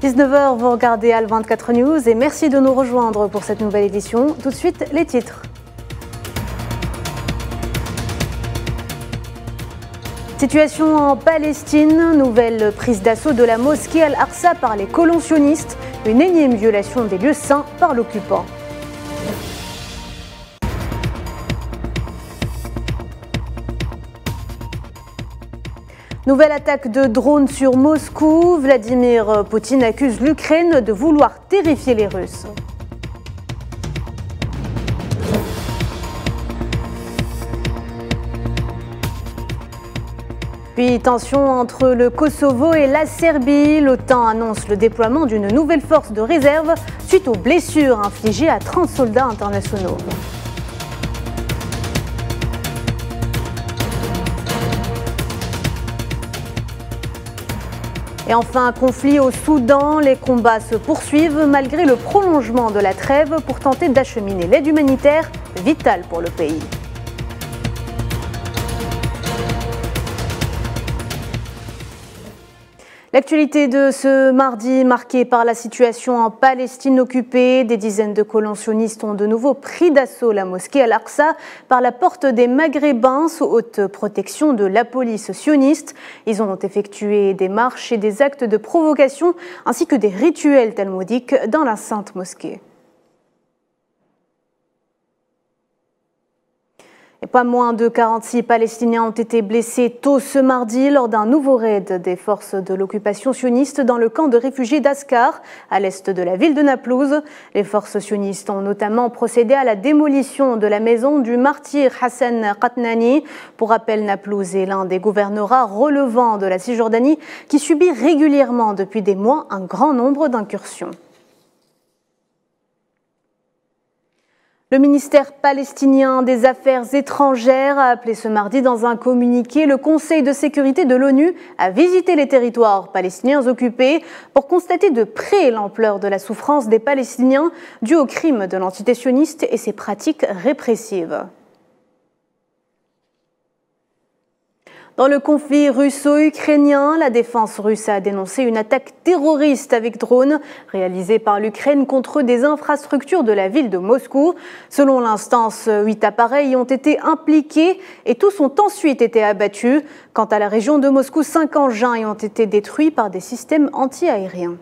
19h, vous regardez Al24 News et merci de nous rejoindre pour cette nouvelle édition. Tout de suite, les titres. Situation en Palestine, nouvelle prise d'assaut de la mosquée Al-Aqsa par les colons sionistes, une énième violation des lieux saints par l'occupant. Nouvelle attaque de drones sur Moscou. Vladimir Poutine accuse l'Ukraine de vouloir terrifier les Russes. Puis tension entre le Kosovo et la Serbie. L'OTAN annonce le déploiement d'une nouvelle force de réserve suite aux blessures infligées à 30 soldats internationaux. Et enfin, conflit au Soudan, les combats se poursuivent malgré le prolongement de la trêve pour tenter d'acheminer l'aide humanitaire vitale pour le pays. L'actualité de ce mardi marquée par la situation en Palestine occupée, des dizaines de colons sionistes ont de nouveau pris d'assaut la mosquée Al-Aqsa par la porte des Maghrébins sous haute protection de la police sioniste. Ils ont effectué des marches et des actes de provocation ainsi que des rituels talmudiques dans la sainte mosquée. Et pas moins de 46 Palestiniens ont été blessés tôt ce mardi lors d'un nouveau raid des forces de l'occupation sioniste dans le camp de réfugiés d'Askar, à l'est de la ville de Naplouse. Les forces sionistes ont notamment procédé à la démolition de la maison du martyr Hassan Qatnani. Pour rappel, Naplouse est l'un des gouvernorats relevant de la Cisjordanie qui subit régulièrement depuis des mois un grand nombre d'incursions. Le ministère palestinien des Affaires étrangères a appelé ce mardi dans un communiqué le Conseil de sécurité de l'ONU à visiter les territoires palestiniens occupés pour constater de près l'ampleur de la souffrance des Palestiniens due aux crimes de l'entité sioniste et ses pratiques répressives. Dans le conflit russo-ukrainien, la défense russe a dénoncé une attaque terroriste avec drone réalisée par l'Ukraine contre des infrastructures de la ville de Moscou. Selon l'instance, 8 appareils ont été impliqués et tous ont ensuite été abattus. Quant à la région de Moscou, 5 engins y ont été détruits par des systèmes anti-aériens.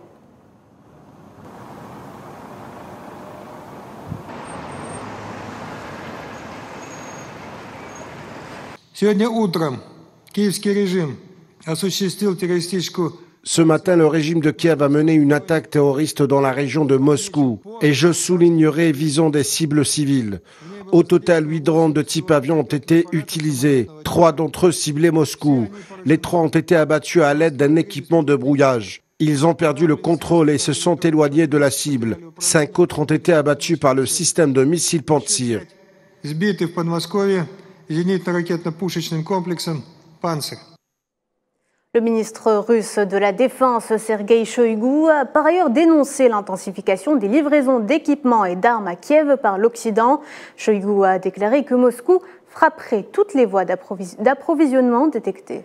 Ce matin, le régime de Kiev a mené une attaque terroriste dans la région de Moscou. Et je soulignerai visant des cibles civiles. Au total, 8 drones de type avion ont été utilisés. 3 d'entre eux ciblaient Moscou. Les 3 ont été abattus à l'aide d'un équipement de brouillage. Ils ont perdu le contrôle et se sont éloignés de la cible. 5 autres ont été abattus par le système de missiles Pantsir. Le ministre russe de la Défense, Sergueï Shoïgu, a par ailleurs dénoncé l'intensification des livraisons d'équipements et d'armes à Kiev par l'Occident. Shoïgu a déclaré que Moscou frapperait toutes les voies d'approvisionnement détectées.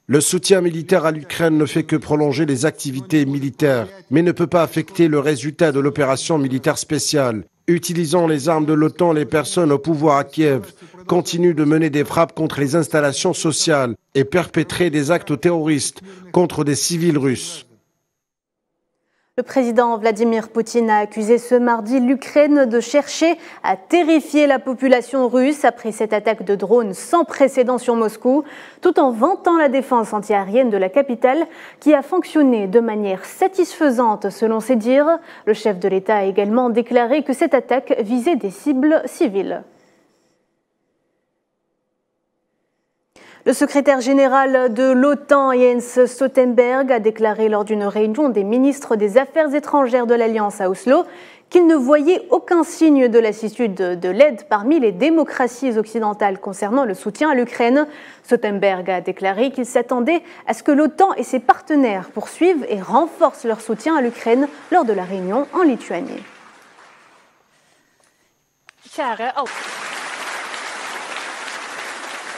Le soutien militaire à l'Ukraine ne fait que prolonger les activités militaires, mais ne peut pas affecter le résultat de l'opération militaire spéciale. Utilisant les armes de l'OTAN, les personnes au pouvoir à Kiev continuent de mener des frappes contre les installations sociales et perpétrer des actes terroristes contre des civils russes. Le président Vladimir Poutine a accusé ce mardi l'Ukraine de chercher à terrifier la population russe après cette attaque de drone sans précédent sur Moscou, tout en vantant la défense antiaérienne de la capitale qui a fonctionné de manière satisfaisante selon ses dires. Le chef de l'État a également déclaré que cette attaque visait des cibles civiles. Le secrétaire général de l'OTAN, Jens Stoltenberg, a déclaré lors d'une réunion des ministres des Affaires étrangères de l'Alliance à Oslo qu'il ne voyait aucun signe de lassitude de l'aide parmi les démocraties occidentales concernant le soutien à l'Ukraine. Stoltenberg a déclaré qu'il s'attendait à ce que l'OTAN et ses partenaires poursuivent et renforcent leur soutien à l'Ukraine lors de la réunion en Lituanie.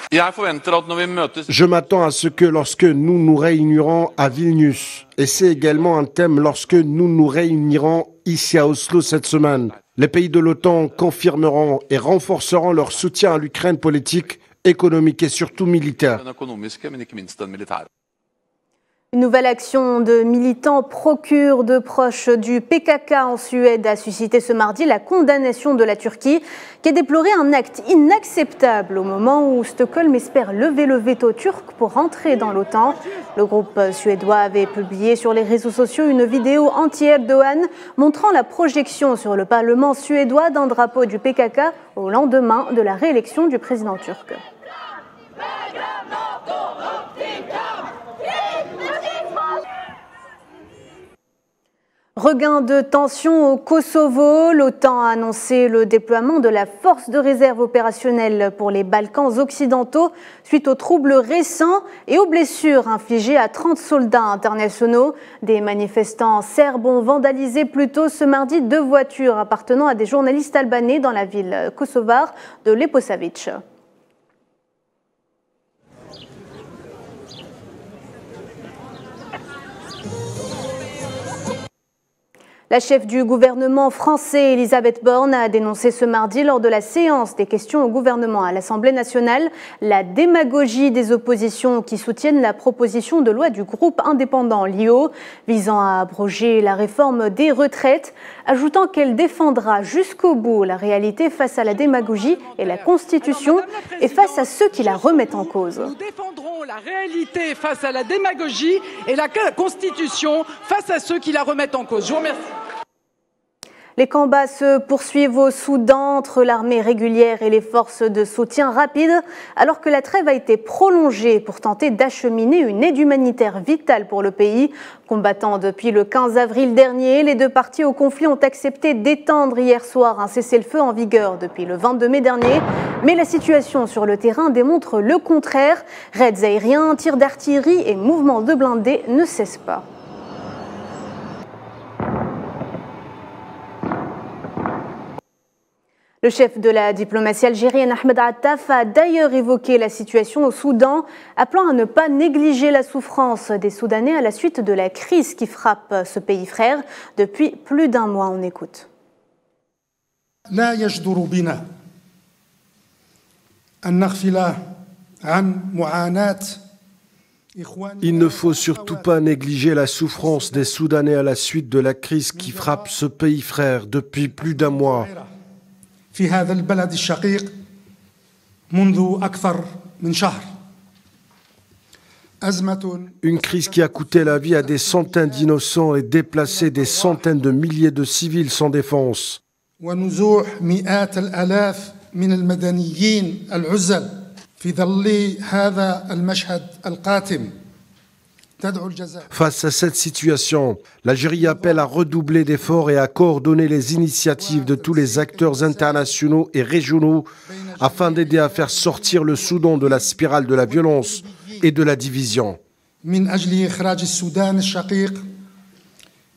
Je m'attends à ce que lorsque nous nous réunirons à Vilnius, et c'est également un thème lorsque nous nous réunirons ici à Oslo cette semaine, les pays de l'OTAN confirmeront et renforceront leur soutien à l'Ukraine politique, économique et surtout militaire. Une nouvelle action de militants pro-kurdes proches du PKK en Suède a suscité ce mardi la condamnation de la Turquie, qui a déploré un acte inacceptable au moment où Stockholm espère lever le veto turc pour rentrer dans l'OTAN. Le groupe suédois avait publié sur les réseaux sociaux une vidéo anti-Erdogan montrant la projection sur le Parlement suédois d'un drapeau du PKK au lendemain de la réélection du président turc. Regain de tension au Kosovo, l'OTAN a annoncé le déploiement de la force de réserve opérationnelle pour les Balkans occidentaux suite aux troubles récents et aux blessures infligées à 30 soldats internationaux. Des manifestants serbes ont vandalisé plus tôt ce mardi 2 voitures appartenant à des journalistes albanais dans la ville kosovare de Leposavić. La chef du gouvernement français, Elisabeth Borne, a dénoncé ce mardi lors de la séance des questions au gouvernement à l'Assemblée nationale la démagogie des oppositions qui soutiennent la proposition de loi du groupe indépendant LIO visant à abroger la réforme des retraites, ajoutant qu'elle défendra jusqu'au bout la réalité face à la démagogie et la Constitution et face à ceux qui la remettent en cause. Nous défendrons la réalité face à la démagogie et la Constitution face à ceux qui la remettent en cause. Je vous remercie. Les combats se poursuivent au Soudan entre l'armée régulière et les forces de soutien rapide, alors que la trêve a été prolongée pour tenter d'acheminer une aide humanitaire vitale pour le pays. Combattant depuis le 15 avril dernier, les deux parties au conflit ont accepté d'étendre hier soir un cessez-le-feu en vigueur depuis le 22 mai dernier. Mais la situation sur le terrain démontre le contraire. Raids aériens, tirs d'artillerie et mouvements de blindés ne cessent pas. Le chef de la diplomatie algérienne, Ahmed Attaf, a d'ailleurs évoqué la situation au Soudan, appelant à ne pas négliger la souffrance des Soudanais à la suite de la crise qui frappe ce pays frère depuis plus d'un mois. On écoute. Il ne faut surtout pas négliger la souffrance des Soudanais à la suite de la crise qui frappe ce pays frère depuis plus d'un mois. في هذا البلد الشقيق منذ أكثر من شهر. Une crise qui a coûté la vie à des centaines d'innocents et déplacé des centaines de milliers de civils sans défense. ونزوح مئات الآلاف من المدنيين العزل في ظل هذا المشهد القاتم. Face à cette situation, l'Algérie appelle à redoubler d'efforts et à coordonner les initiatives de tous les acteurs internationaux et régionaux afin d'aider à faire sortir le Soudan de la spirale de la violence et de la division. من أجل إخراج السودان الشقيق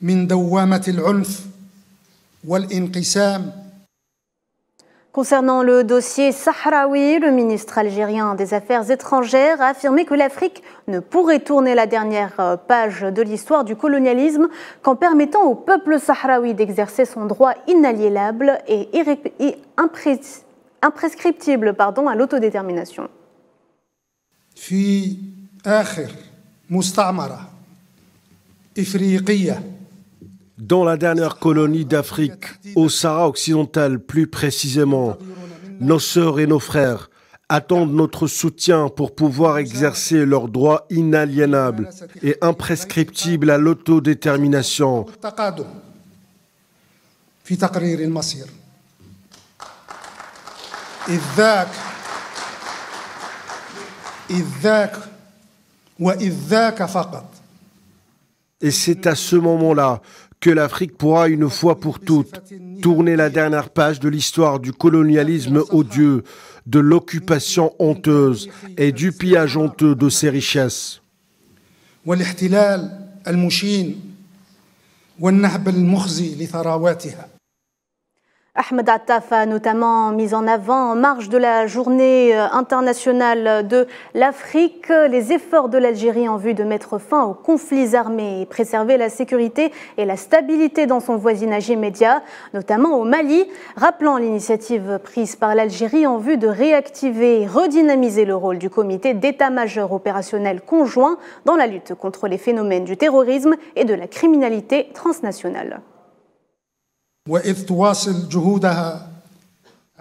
من دوامة العنف والانقسام. Concernant le dossier sahraoui, le ministre algérien des Affaires étrangères a affirmé que l'Afrique ne pourrait tourner la dernière page de l'histoire du colonialisme qu'en permettant au peuple sahraoui d'exercer son droit inaliénable et imprescriptible à l'autodétermination. في آخر مستعمرة إفريقية. Dans la dernière colonie d'Afrique, au Sahara occidental plus précisément, nos sœurs et nos frères attendent notre soutien pour pouvoir exercer leurs droits inaliénables et imprescriptibles à l'autodétermination. Et c'est à ce moment-là que l'Afrique pourra une fois pour toutes tourner la dernière page de l'histoire du colonialisme odieux, de l'occupation honteuse et du pillage honteux de ses richesses. Ahmed Attaf a notamment mis en avant en marge de la journée internationale de l'Afrique les efforts de l'Algérie en vue de mettre fin aux conflits armés et préserver la sécurité et la stabilité dans son voisinage immédiat, notamment au Mali, rappelant l'initiative prise par l'Algérie en vue de réactiver et redynamiser le rôle du comité d'état-major opérationnel conjoint dans la lutte contre les phénomènes du terrorisme et de la criminalité transnationale.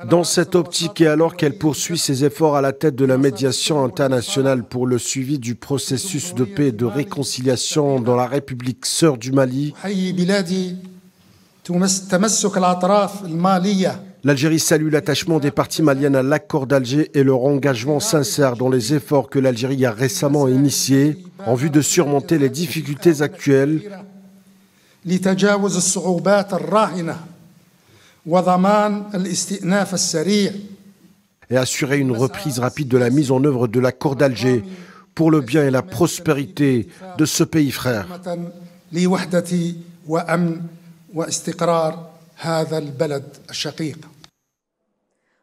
Dans cette optique et alors qu'elle poursuit ses efforts à la tête de la médiation internationale pour le suivi du processus de paix et de réconciliation dans la République sœur du Mali, l'Algérie salue l'attachement des parties maliennes à l'accord d'Alger et leur engagement sincère dans les efforts que l'Algérie a récemment initiés en vue de surmonter les difficultés actuelles لتجاوز الصعوبات الراهنة وضمان الاستئناف السريع et assurer une reprise rapide de la mise en œuvre de l'accord d'Alger pour le bien et la prospérité de ce pays frère. لوحدة وأمن واستقرار هذا البلد الشقيق.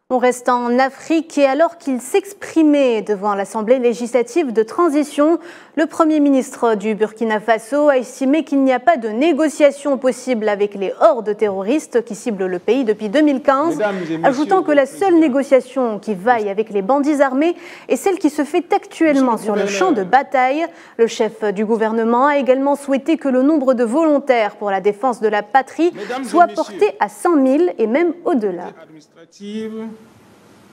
On reste en Afrique et alors qu'il s'exprimait devant l'Assemblée législative de transition, le Premier ministre du Burkina Faso a estimé qu'il n'y a pas de négociation possible avec les hordes terroristes qui ciblent le pays depuis 2015, ajoutant que la seule négociation qui vaille avec les bandits armés est celle qui se fait actuellement sur le champ de bataille. Le chef du gouvernement a également souhaité que le nombre de volontaires pour la défense de la patrie soit porté à 100 000 et même au-delà.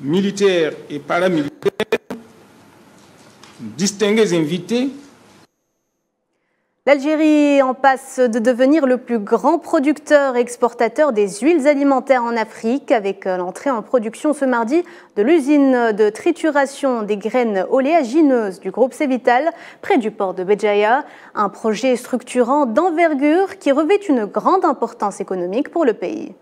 Militaires et paramilitaires, distingués invités. L'Algérie en passe de devenir le plus grand producteur et exportateur des huiles alimentaires en Afrique avec l'entrée en production ce mardi de l'usine de trituration des graines oléagineuses du groupe Cévital près du port de Béjaïa, un projet structurant d'envergure qui revêt une grande importance économique pour le pays.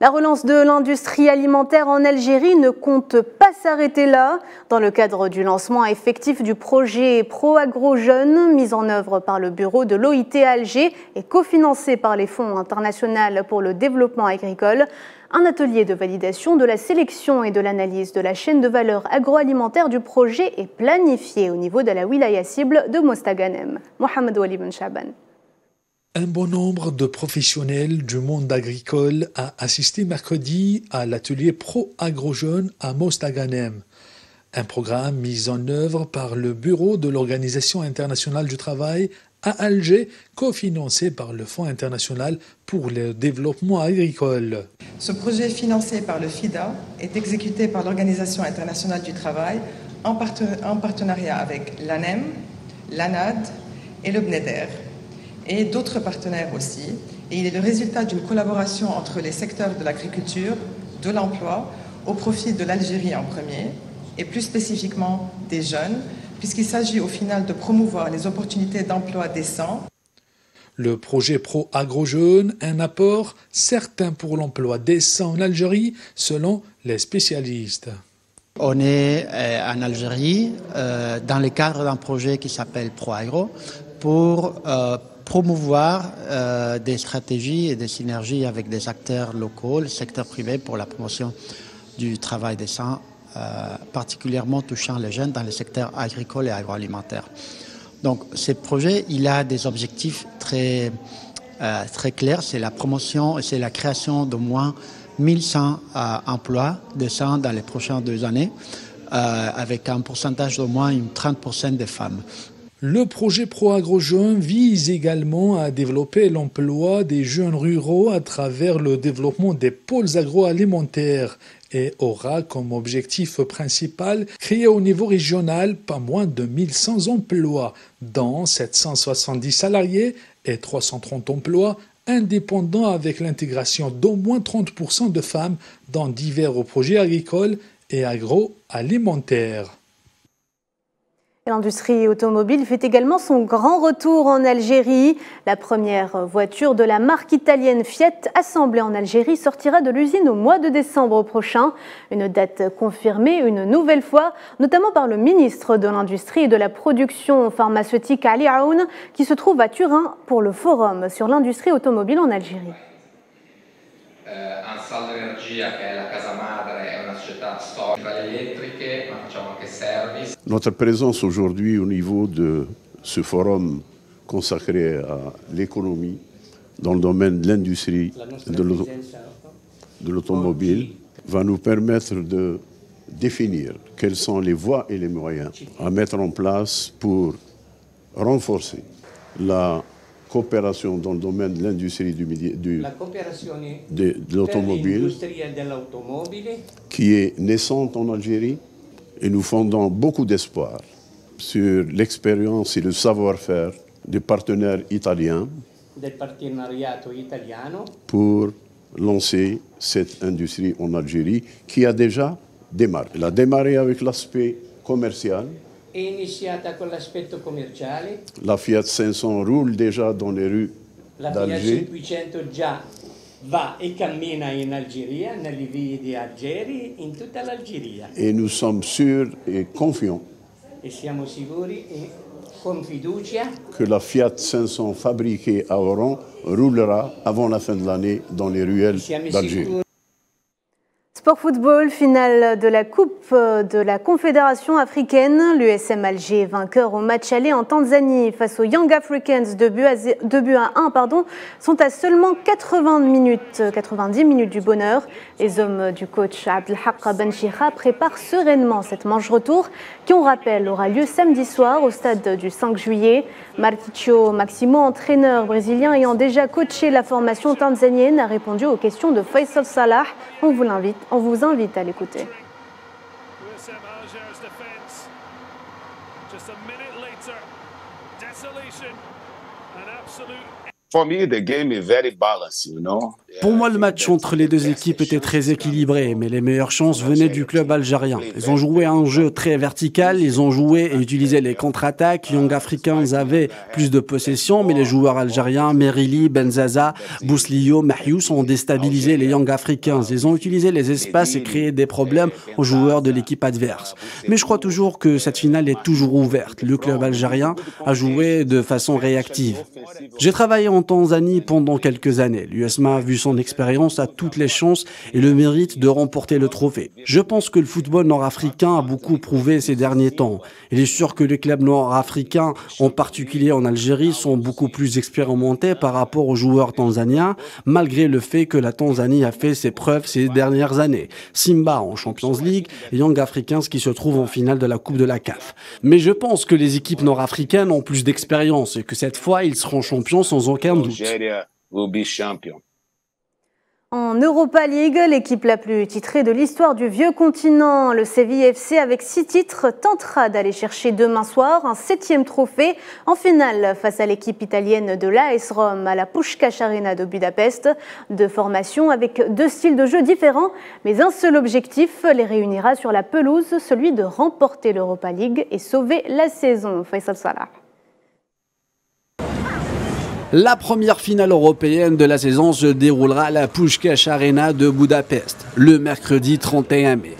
La relance de l'industrie alimentaire en Algérie ne compte pas s'arrêter là. Dans le cadre du lancement effectif du projet Pro-Agro-Jeunes, mis en œuvre par le bureau de l'OIT à Alger et cofinancé par les fonds internationaux pour le développement agricole, un atelier de validation de la sélection et de l'analyse de la chaîne de valeur agroalimentaire du projet est planifié au niveau de la wilaya cible de Mostaganem. Mohamed Wali Ben Chaban. Un bon nombre de professionnels du monde agricole a assisté mercredi à l'atelier Pro-Agro-Jeunes à Mostaganem, un programme mis en œuvre par le Bureau de l'Organisation internationale du travail à Alger, cofinancé par le Fonds international pour le développement agricole. Ce projet financé par le FIDA est exécuté par l'Organisation internationale du travail en partenariat avec l'ANEM, l'ANAD et le BNEDER. Et d'autres partenaires aussi. Et il est le résultat d'une collaboration entre les secteurs de l'agriculture, de l'emploi, au profit de l'Algérie en premier, et plus spécifiquement des jeunes, puisqu'il s'agit au final de promouvoir les opportunités d'emploi décents. Le projet Pro-Agro-Jeunes, un apport certain pour l'emploi décent en Algérie, selon les spécialistes. On est en Algérie dans le cadre d'un projet qui s'appelle Pro-Agro pour promouvoir des stratégies et des synergies avec des acteurs locaux, le secteur privé pour la promotion du travail décent, particulièrement touchant les jeunes dans le secteur agricole et agroalimentaire. Donc ce projet, il a des objectifs très clairs, c'est la promotion et c'est la création d'au moins 1100 emplois décents dans les prochaines 2 années, avec un pourcentage d'au moins 30% de femmes. Le projet Pro-Agro-Jeunes vise également à développer l'emploi des jeunes ruraux à travers le développement des pôles agroalimentaires et aura comme objectif principal créer au niveau régional pas moins de 1100 emplois, dont 770 salariés et 330 emplois indépendants avec l'intégration d'au moins 30% de femmes dans divers projets agricoles et agroalimentaires. L'industrie automobile fait également son grand retour en Algérie. La première voiture de la marque italienne Fiat assemblée en Algérie sortira de l'usine au mois de décembre prochain. Une date confirmée une nouvelle fois, notamment par le ministre de l'Industrie et de la Production pharmaceutique Ali Aoun, qui se trouve à Turin pour le forum sur l'industrie automobile en Algérie. Ansaldo Energia, che è la casa madre, è una società storica elettriche, ma facciamo anche service. Notre présence aujourd'hui au niveau de ce forum consacré à l'économie dans le domaine de l'industrie de l'automobile va nous permettre de définir quelles sont les voies et les moyens à mettre en place pour renforcer la coopération dans le domaine de l'industrie de l'automobile qui est naissante en Algérie et nous fondons beaucoup d'espoir sur l'expérience et le savoir-faire des partenaires italiens pour lancer cette industrie en Algérie qui a déjà démarré. Elle a démarré avec l'aspect commercial. La Fiat 500 roule déjà dans les rues d'Alger. La Fiat 500 già va e cammina in Algeria, nelle vie di Algeri, in tutta l'Algeria. Et nous sommes sûrs et confiants que la Fiat 500 fabriquée à Oran roulera avant la fin de l'année dans les ruelles d'Alger. Sport football, finale de la Coupe de la Confédération africaine. L'USM Alger, vainqueur au match aller en Tanzanie face aux Young Africans 2 buts à 1, sont à seulement 90 minutes du bonheur. Les hommes du coach Abdelhak Benchiha préparent sereinement cette manche retour qui, on rappelle, aura lieu samedi soir au stade du 5 juillet. Marticio Maximo, entraîneur brésilien ayant déjà coaché la formation tanzanienne, a répondu aux questions de Faisal Salah. On vous invite à l'écouter. Pour moi, le match entre les deux équipes était très équilibré, mais les meilleures chances venaient du club algérien. Ils ont joué un jeu très vertical, ils ont joué et utilisé les contre-attaques. Young Africans avaient plus de possession, mais les joueurs algériens, Merili, Benzaza, Bouslio, Mahious ont déstabilisé les Young Africans. Ils ont utilisé les espaces et créé des problèmes aux joueurs de l'équipe adverse. Mais je crois toujours que cette finale est toujours ouverte. Le club algérien a joué de façon réactive. J'ai travaillé en Tanzanie pendant quelques années. L'USMA a vu son expérience, a toutes les chances et le mérite de remporter le trophée. Je pense que le football nord-africain a beaucoup prouvé ces derniers temps. Il est sûr que les clubs nord-africains, en particulier en Algérie, sont beaucoup plus expérimentés par rapport aux joueurs tanzaniens, malgré le fait que la Tanzanie a fait ses preuves ces dernières années. Simba en Champions League et Young Africans qui se trouvent en finale de la Coupe de la CAF. Mais je pense que les équipes nord-africaines ont plus d'expérience et que cette fois, ils seront champions sans aucun doute. En Europa League, l'équipe la plus titrée de l'histoire du vieux continent, le Séville FC avec 6 titres, tentera d'aller chercher demain soir un 7e trophée en finale face à l'équipe italienne de l'AS Rome à la Puskás Arena de Budapest. 2 formations avec 2 styles de jeu différents, mais un seul objectif les réunira sur la pelouse, celui de remporter l'Europa League et sauver la saison. Faisal Salah. La première finale européenne de la saison se déroulera à la Puskás Arena de Budapest, le mercredi 31 mai.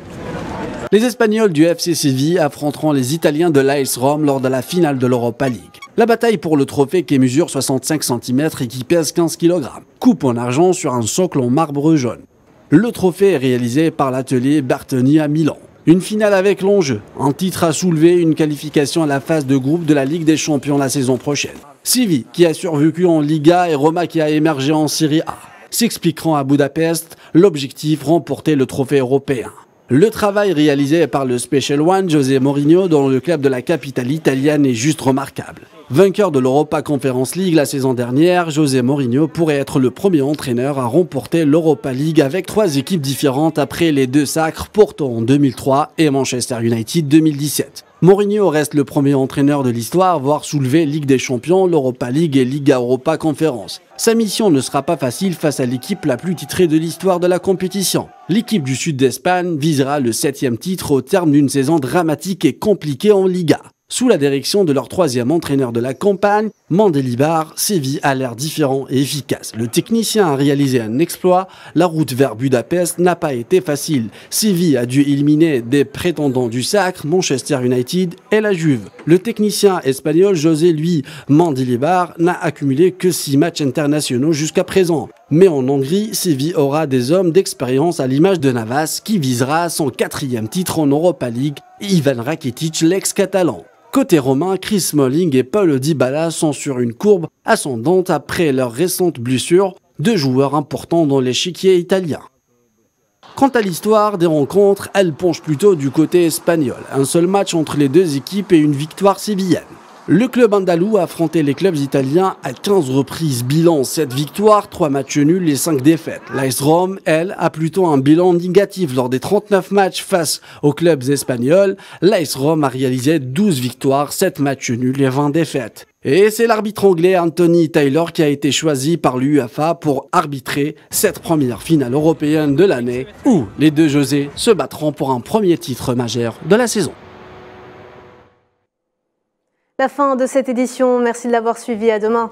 Les Espagnols du FC Séville affronteront les Italiens de l'AS Rome lors de la finale de l'Europa League. La bataille pour le trophée qui mesure 65 cm et qui pèse 15 kg. Coupe en argent sur un socle en marbre jaune. Le trophée est réalisé par l'atelier Bertoni à Milan. Une finale avec l'enjeu, un titre à soulever, une qualification à la phase de groupe de la Ligue des Champions la saison prochaine. Séville, qui a survécu en Liga, et Roma qui a émergé en Serie A. S'expliqueront à Budapest, l'objectif remporter le trophée européen. Le travail réalisé par le Special One, José Mourinho, dans le club de la capitale italienne est juste remarquable. Vainqueur de l'Europa Conference League la saison dernière, José Mourinho pourrait être le premier entraîneur à remporter l'Europa League avec 3 équipes différentes après les 2 sacres Porto en 2003 et Manchester United 2017. Mourinho reste le premier entraîneur de l'histoire à avoir soulevé Ligue des Champions, l'Europa League et Liga Europa Conference. Sa mission ne sera pas facile face à l'équipe la plus titrée de l'histoire de la compétition. L'équipe du sud d'Espagne visera le 7e titre au terme d'une saison dramatique et compliquée en Liga. Sous la direction de leur troisième entraîneur de la campagne, Mendilibar, Séville a l'air différent et efficace. Le technicien a réalisé un exploit. La route vers Budapest n'a pas été facile. Séville a dû éliminer des prétendants du sacre, Manchester United et la Juve. Le technicien espagnol José Luis Mendilibar n'a accumulé que 6 matchs internationaux jusqu'à présent. Mais en Hongrie, Séville aura des hommes d'expérience à l'image de Navas qui visera son 4e titre en Europa League et Ivan Rakitic, l'ex-catalan. Côté romain, Chris Smalling et Paulo Dybala sont sur une courbe ascendante après leur récente blessure, 2 joueurs importants dans l'échiquier italien. Quant à l'histoire des rencontres, elle penche plutôt du côté espagnol. Un seul match entre les deux équipes et une victoire sévillaine. Le club andalou a affronté les clubs italiens à 15 reprises, bilan 7 victoires, 3 matchs nuls et 5 défaites. L'AS Rome, elle, a plutôt un bilan négatif lors des 39 matchs face aux clubs espagnols. L'AS Rome a réalisé 12 victoires, 7 matchs nuls et 20 défaites. Et c'est l'arbitre anglais Anthony Taylor qui a été choisi par l'UEFA pour arbitrer cette première finale européenne de l'année où les deux José se battront pour un premier titre majeur de la saison. La fin de cette édition, merci de l'avoir suivi, à demain.